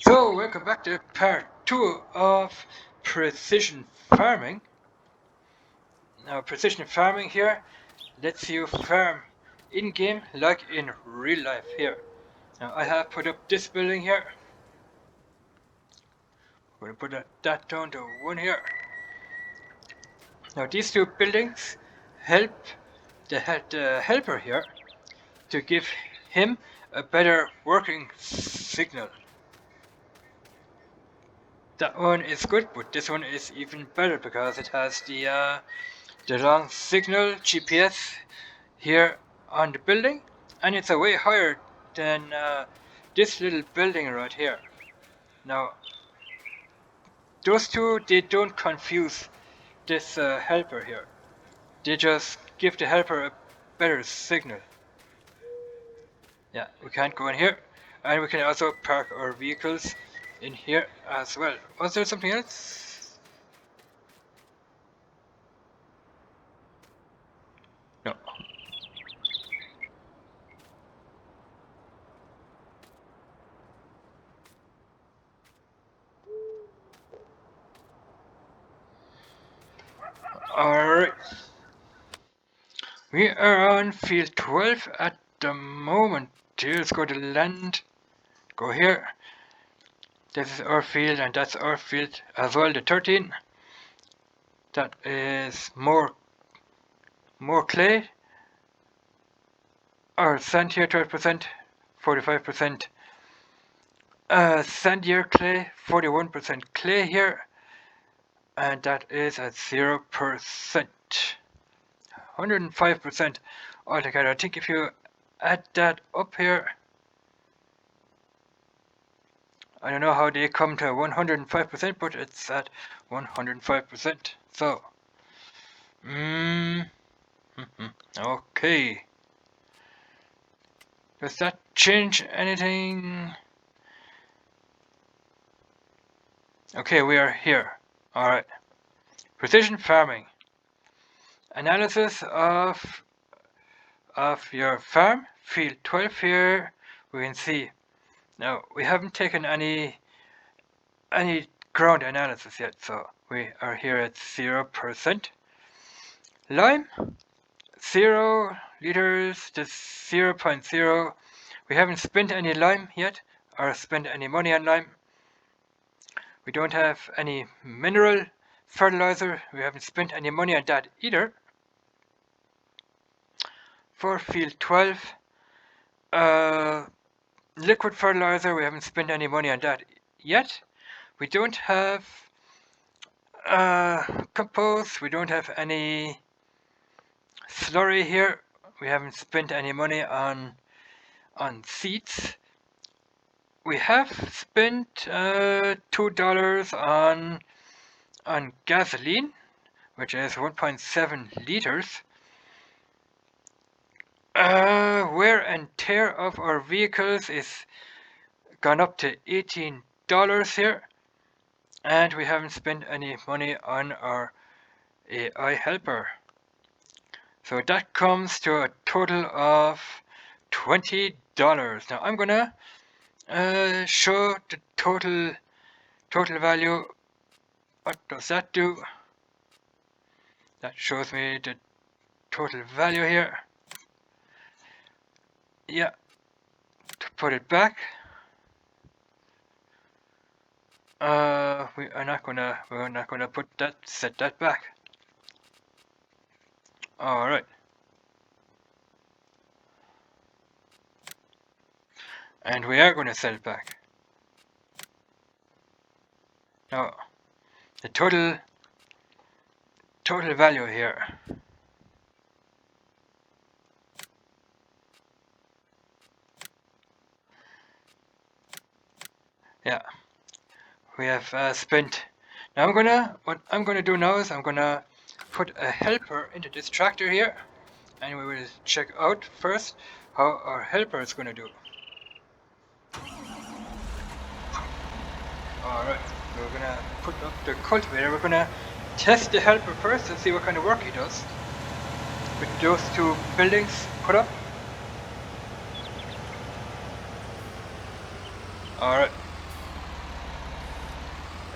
So, welcome back to part 2 of precision farming. Now, precision farming here lets you farm in-game like in real life here. Now, I have put up this building here. We're going to put that down to 1 here. Now, these two buildings help the helper here to give him a better working signal. That one is good, but this one is even better because it has the long signal GPS here on the building, and it's a way higher than this little building right here. Now, those two, they don't confuse this helper here. They just give the helper a better signal. Yeah, we can't go in here, and we can also park our vehicles in here as well. Was there something else? No. Alright. We are on field 12 at the moment. Let's go to land. Go here. This is our field and that's our field as well, the 13. That is more clay. Our sand here 12%, 45%. Sandier clay, 41% clay here. And that is at 0%. 105% altogether. I think if you add that up here, I don't know how they come to 105%, but it's at 105%. So, okay. Does that change anything? Okay, we are here. Alright. Precision farming. Analysis of your farm. Field 12 here. We can see. Now, we haven't taken any ground analysis yet, so we are here at 0%. Lime, 0 liters to 0.0. We haven't spent any lime yet, or spent any money on lime. We don't have any mineral fertilizer. We haven't spent any money on that either. For field 12, liquid fertilizer, we haven't spent any money on that yet. We don't have compost, we don't have any slurry here. We haven't spent any money on seeds. We have spent $2 on gasoline, which is 1.7 liters. Wear and tear of our vehicles is gone up to $18 here, and we haven't spent any money on our AI helper. So that comes to a total of $20. Now I'm gonna show the total value. What does that do? That shows me the total value here. Yeah, to put it back, we're not gonna set that back. All right. And we are gonna set it back. Now, the total value here. Yeah, we have spent. Now what I'm gonna do now is I'm gonna put a helper into this tractor here, and we will check out first how our helper is gonna do. Alright, we're gonna put up the cultivator. We're gonna test the helper first and see what kind of work he does with those two buildings put up. Alright.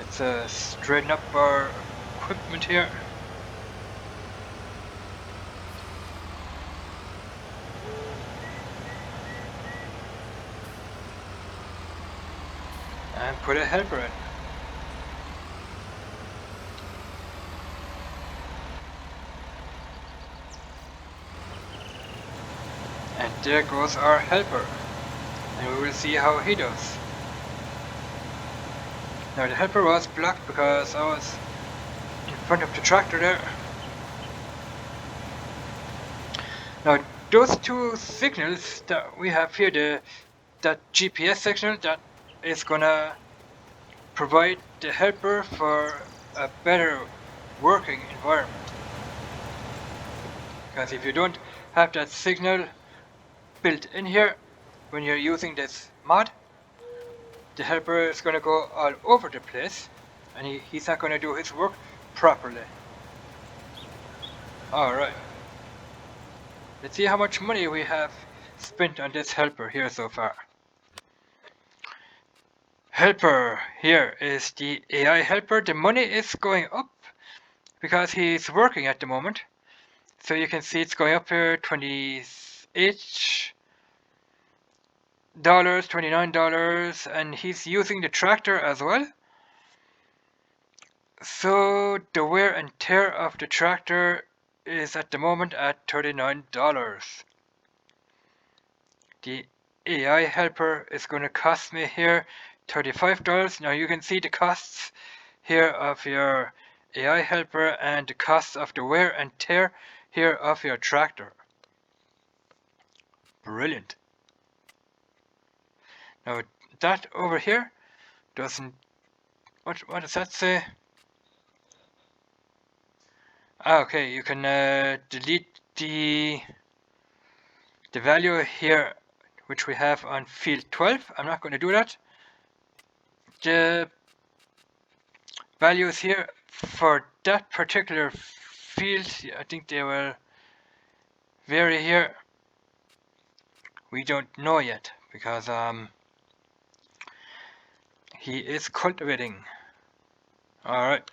Let's straighten up our equipment here. And put a helper in. And there goes our helper. And we will see how he does. Now the helper was blocked because I was in front of the tractor there. Now those two signals that we have here, that GPS signal that is gonna provide the helper for a better working environment. Because if you don't have that signal built in here when you're using this mod, the helper is going to go all over the place and he's not going to do his work properly. Alright. Let's see how much money we have spent on this helper here so far. Helper here is the AI helper. The money is going up because he's working at the moment. So you can see it's going up here, $28, $29, and he's using the tractor as well. So the wear and tear of the tractor is at the moment at $39. The AI helper is going to cost me here $35. Now you can see the costs here of your AI helper and the costs of the wear and tear here of your tractor. Brilliant. Now that over here doesn't, what does that say? Okay, you can delete the value here which we have on field 12. I'm not going to do that. The values here for that particular field, I think they will vary here. We don't know yet because he is cultivating. Alright.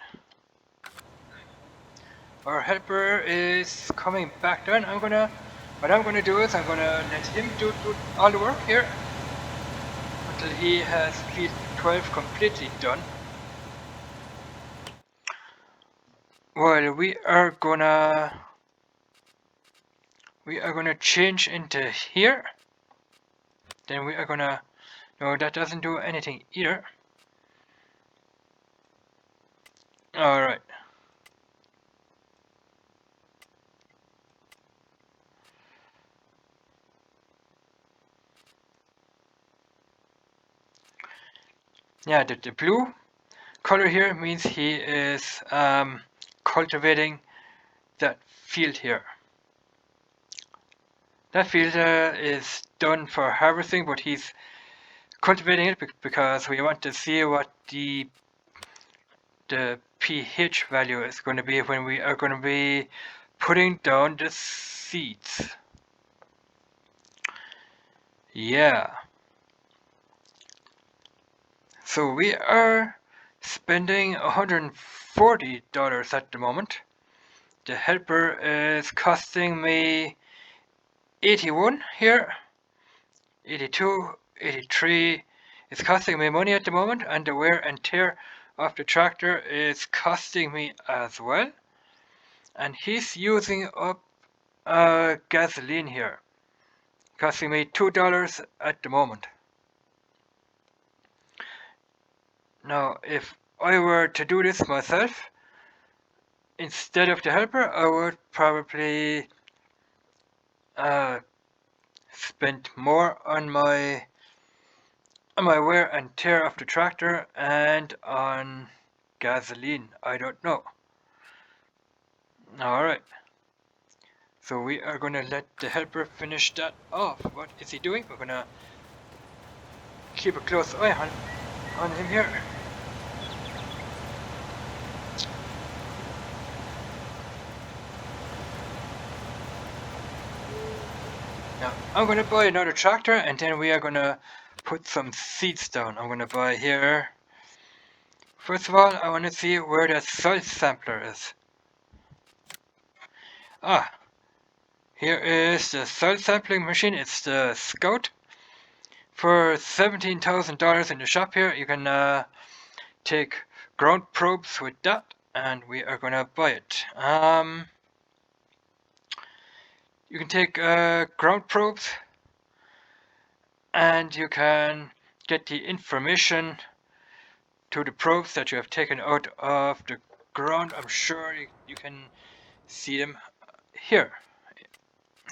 Our helper is coming back down. What I'm gonna do is I'm gonna let him do all the work here until he has field 12 completely done. Well, we are gonna change into here. Then we are gonna, no, that doesn't do anything either. Alright. Yeah, the blue color here means he is cultivating that field here. That field is done for harvesting, but he's cultivating it because we want to see what the pH value is going to be when we are going to be putting down the seeds. Yeah. So we are spending $140 at the moment. The helper is costing me 81 here, 82, 83. It's costing me money at the moment, and the wear and tear of the tractor is costing me as well. And he's using up gasoline here, costing me $2 at the moment. Now, if I were to do this myself, instead of the helper, I would probably spend more on my wear and tear of the tractor and on gasoline. I don't know. Alright. So we are gonna let the helper finish that off. What is he doing? We're gonna keep a close eye on him here. Now, I'm gonna buy another tractor and then we are gonna put some seeds down. I'm gonna buy here First of all, I want to see where the soil sampler is. Ah, here is the soil sampling machine. It's the Scout. For $17,000 in the shop here, you can take ground probes with that, and we are gonna buy it. You can take ground probes, and you can get the information to the probes that you have taken out of the ground. I'm sure you can see them here.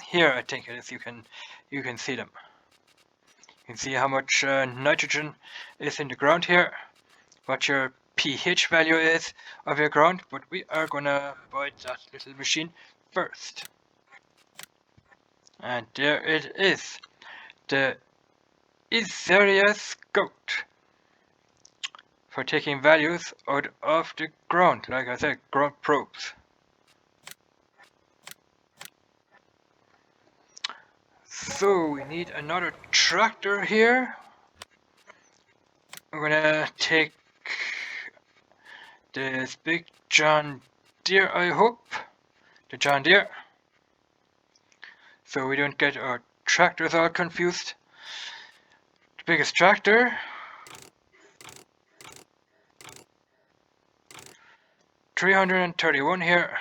Here, I think it is. You can see them. You can see how much nitrogen is in the ground here, what your pH value is of your ground, but we are gonna buy that little machine first. And there it is, the Iseria Scout, for taking values out of the ground, like I said, ground probes. So we need another tractor here. We're gonna take this big John Deere, I hope. The John Deere. So we don't get our tractors all confused. The biggest tractor. 331 here.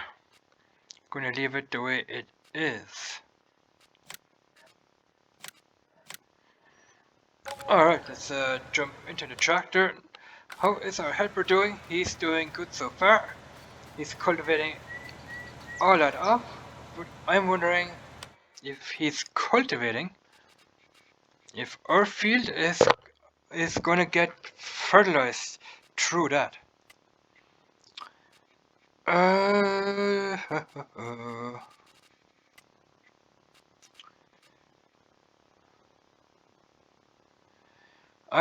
Gonna leave it the way it is. Alright, let's jump into the tractor. How is our helper doing? He's doing good so far. He's cultivating all that off, but I'm wondering if he's cultivating, if our field is gonna get fertilized through that. I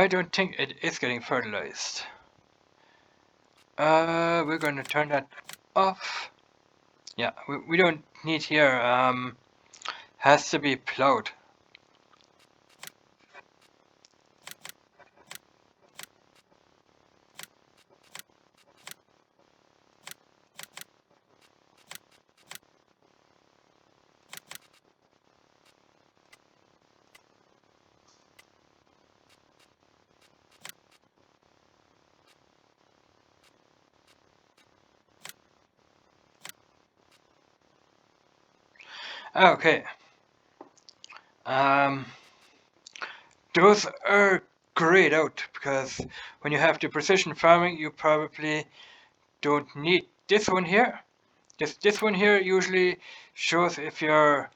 don't think it is getting fertilized. We're gonna turn that off. Yeah, we don't need here, has to be plowed. Okay. Those are grayed out because when you have the precision farming, you probably don't need this one here. This one here usually shows if you're,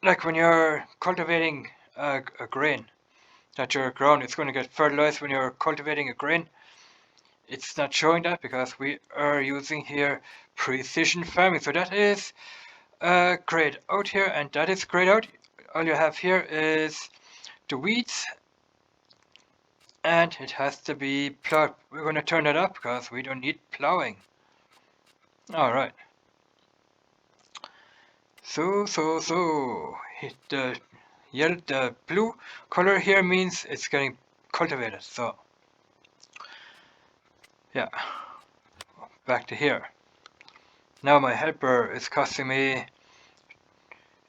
like when you're cultivating a grain, that your ground is going to get fertilized when you're cultivating a grain. It's not showing that because we are using here precision farming. So that is grayed out here, and that is grayed out. All you have here is the weeds, and it has to be plowed. We're going to turn that up because we don't need plowing. Alright. So, the blue color here means it's getting cultivated, so. Yeah. Back to here. Now my helper is costing me,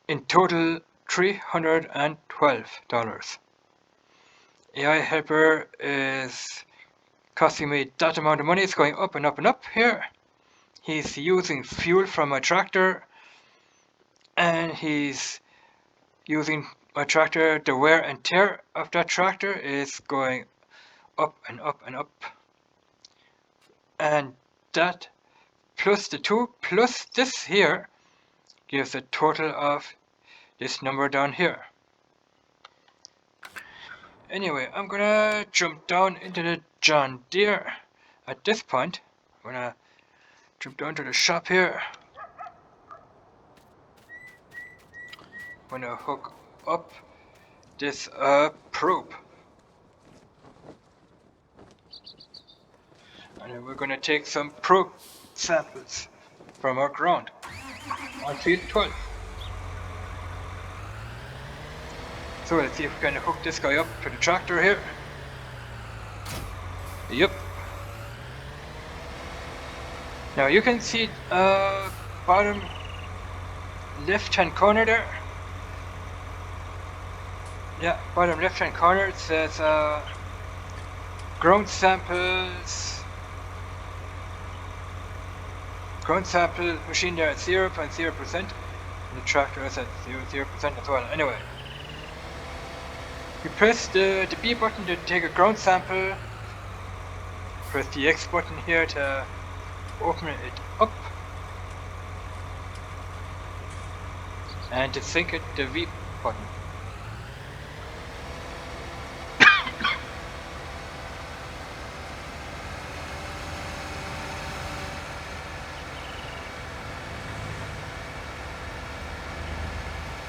in total, $312. AI helper is costing me that amount of money. It's going up and up and up here. He's using fuel from my tractor, and he's using my tractor. The wear and tear of that tractor is going up and up and up. And that plus the 2 plus this here gives a total of this number down here. Anyway, I'm gonna jump down into the John Deere at this point. I'm gonna jump down to the shop here. I'm gonna hook up this probe. And then we're gonna take some probe samples from our ground on field 12. So let's see if we can hook this guy up to the tractor here. Yep. Now you can see bottom left hand corner there. Yeah, bottom left hand corner it says ground samples. Ground sample machine there at 0.0%. And the tractor is at 0% as well. Anyway, you press the B button to take a ground sample. Press the X button here to open it up. And to sync it, the V button.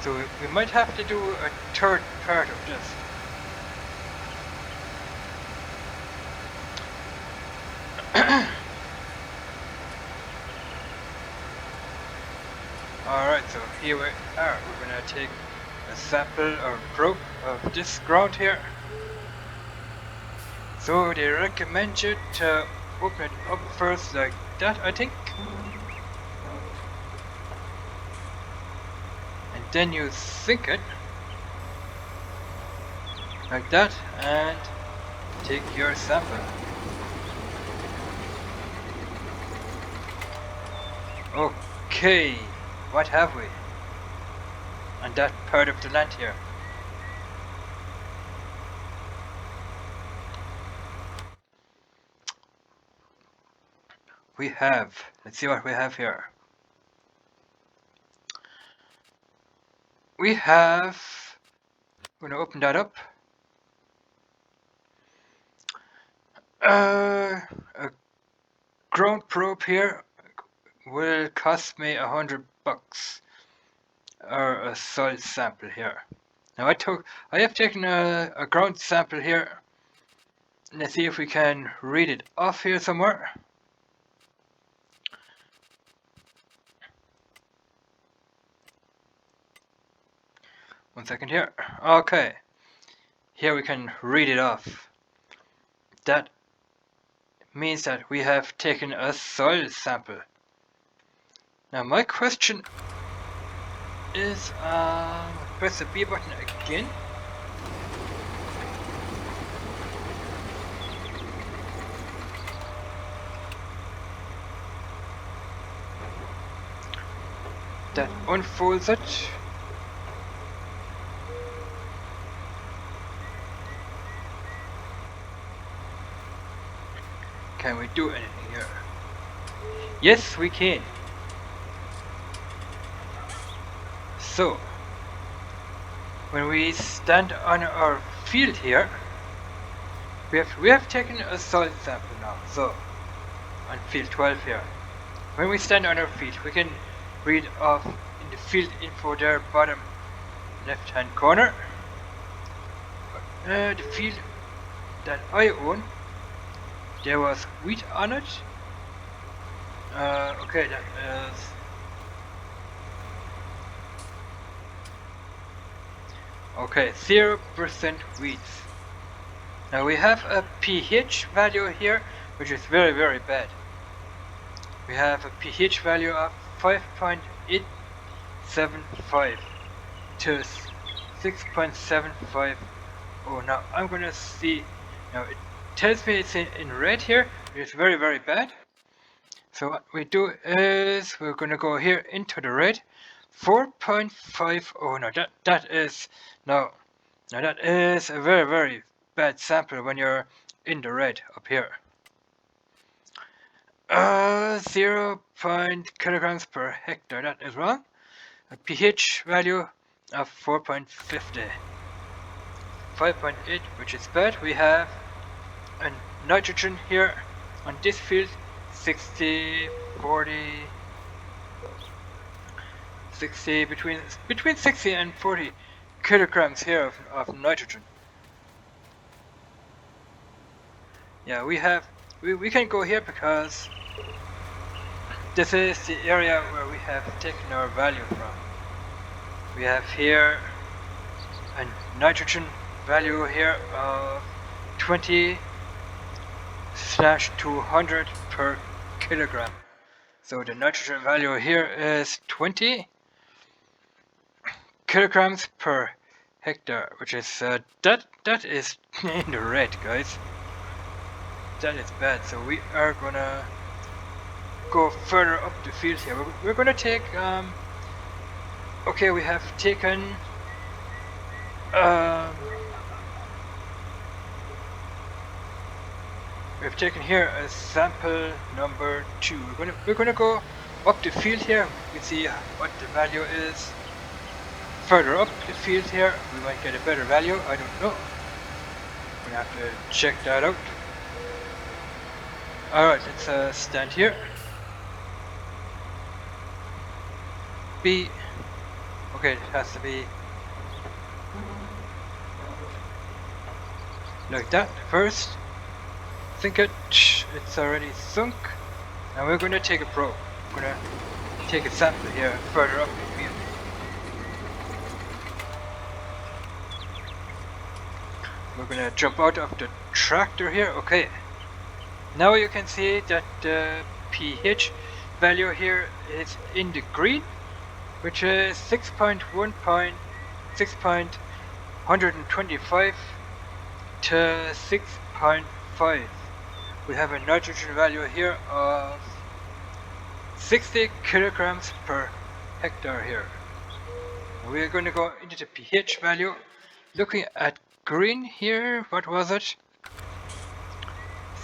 So we might have to do a third part of this. Alright, so here we are. We're gonna take a sample or probe of this ground here. So they recommend you to open it up first like that, I think. And then you sync it like that and take your sample. Okay, what have we on that part of the land here? We have, let's see what we have here. We have, I'm going to open that up. A ground probe here will cost me $100, or a soil sample here. Now I have taken a ground sample here. Let's see if we can read it off here somewhere. One second here. Okay, here we can read it off. That means that we have taken a soil sample. Now my question is, press the B button again. That unfolds it. Can we do anything here? Yes, we can. So, when we stand on our field here, we have taken a soil sample now. So, on field 12 here, when we stand on our feet, we can read off in the field info there, bottom left hand corner. The field that I own, there was wheat on it. Okay, that is okay, 0% wheat. Now we have a pH value here, which is very, very bad. We have a pH value of 5.875 to 6.75. Oh, now I'm gonna see. Now it tells me it's in red here, which is very, very bad. So what we do is we're gonna go here into the red. 4.5. Oh no, that is no. Now that is a very, very bad sample when you're in the red up here. 0. kilograms per hectare. That is wrong. A pH value of 4.50. 5.8, which is bad. We have a nitrogen here on this field, 60, 40, 60, between 60 and 40 kilograms here of nitrogen. Yeah, we can go here because this is the area where we have taken our value from. We have here a nitrogen value here of 20/200 per kilogram. So the nitrogen value here is 20 kilograms per hectare, which is that is in the red, guys. That is bad. So we are gonna go further up the field here. We're gonna take okay, we have taken we've taken here a sample number 2. We're gonna go up the field here. We see what the value is. Further up the field here, we might get a better value. I don't know. We're gonna have to check that out. Alright, let's stand here. B. Okay, it has to be like that first. Sink it. It's already sunk. And we're gonna take a probe. We're gonna take a sample here further up the field. We're gonna jump out of the tractor here. Okay. Now you can see that the pH value here is in the green, which is 6.125 to 6.5. We have a nitrogen value here of 60 kilograms per hectare here. We're going to go into the pH value. Looking at green here, what was it?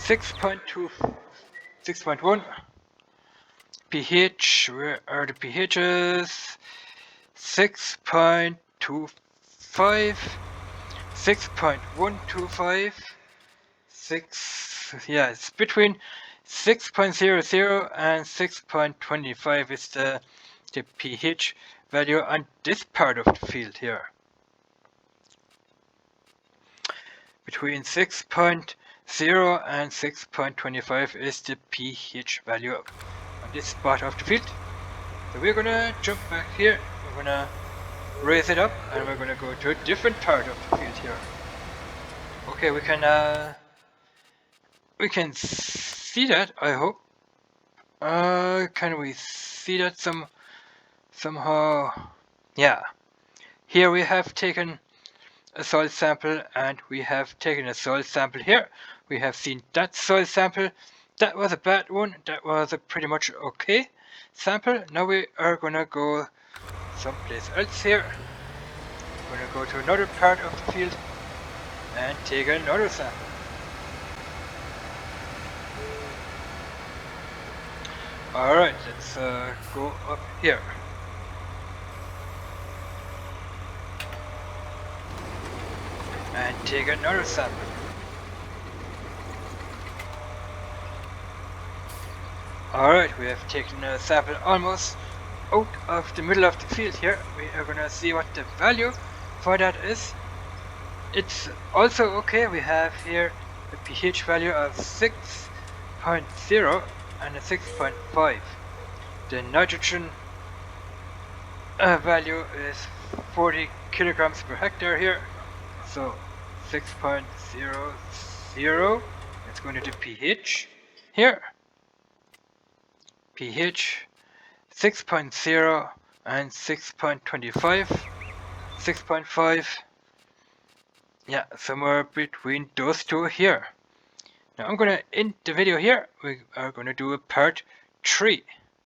6.2, 6.1. pH, where are the pHs? 6.25, 6.125, 6, yeah, it's between 6.00 and 6.25 is the pH value on this part of the field here. Between 6.0 and 6.25 is the pH value on this part of the field. So we're gonna jump back here, we're gonna raise it up, and we're gonna go to a different part of the field here. Okay, we can see that, I hope. Can we see that somehow? Yeah. Here we have taken a soil sample, and we have taken a soil sample here. We have seen that soil sample. That was a bad one. That was a pretty much okay sample. Now we are gonna go someplace else here. We're gonna go to another part of the field and take another sample. Alright, let's go up here. And take another sample. Alright, we have taken a sample almost out of the middle of the field here. We are gonna see what the value for that is. It's also okay. We have here a pH value of 6.0 and a 6.5. The nitrogen value is 40 kilograms per hectare here. So 6.00. Let's go into the pH here. pH 6.0 and 6.25. 6.5. Yeah, somewhere between those two here. Now I'm gonna end the video here. We are gonna do a part 3.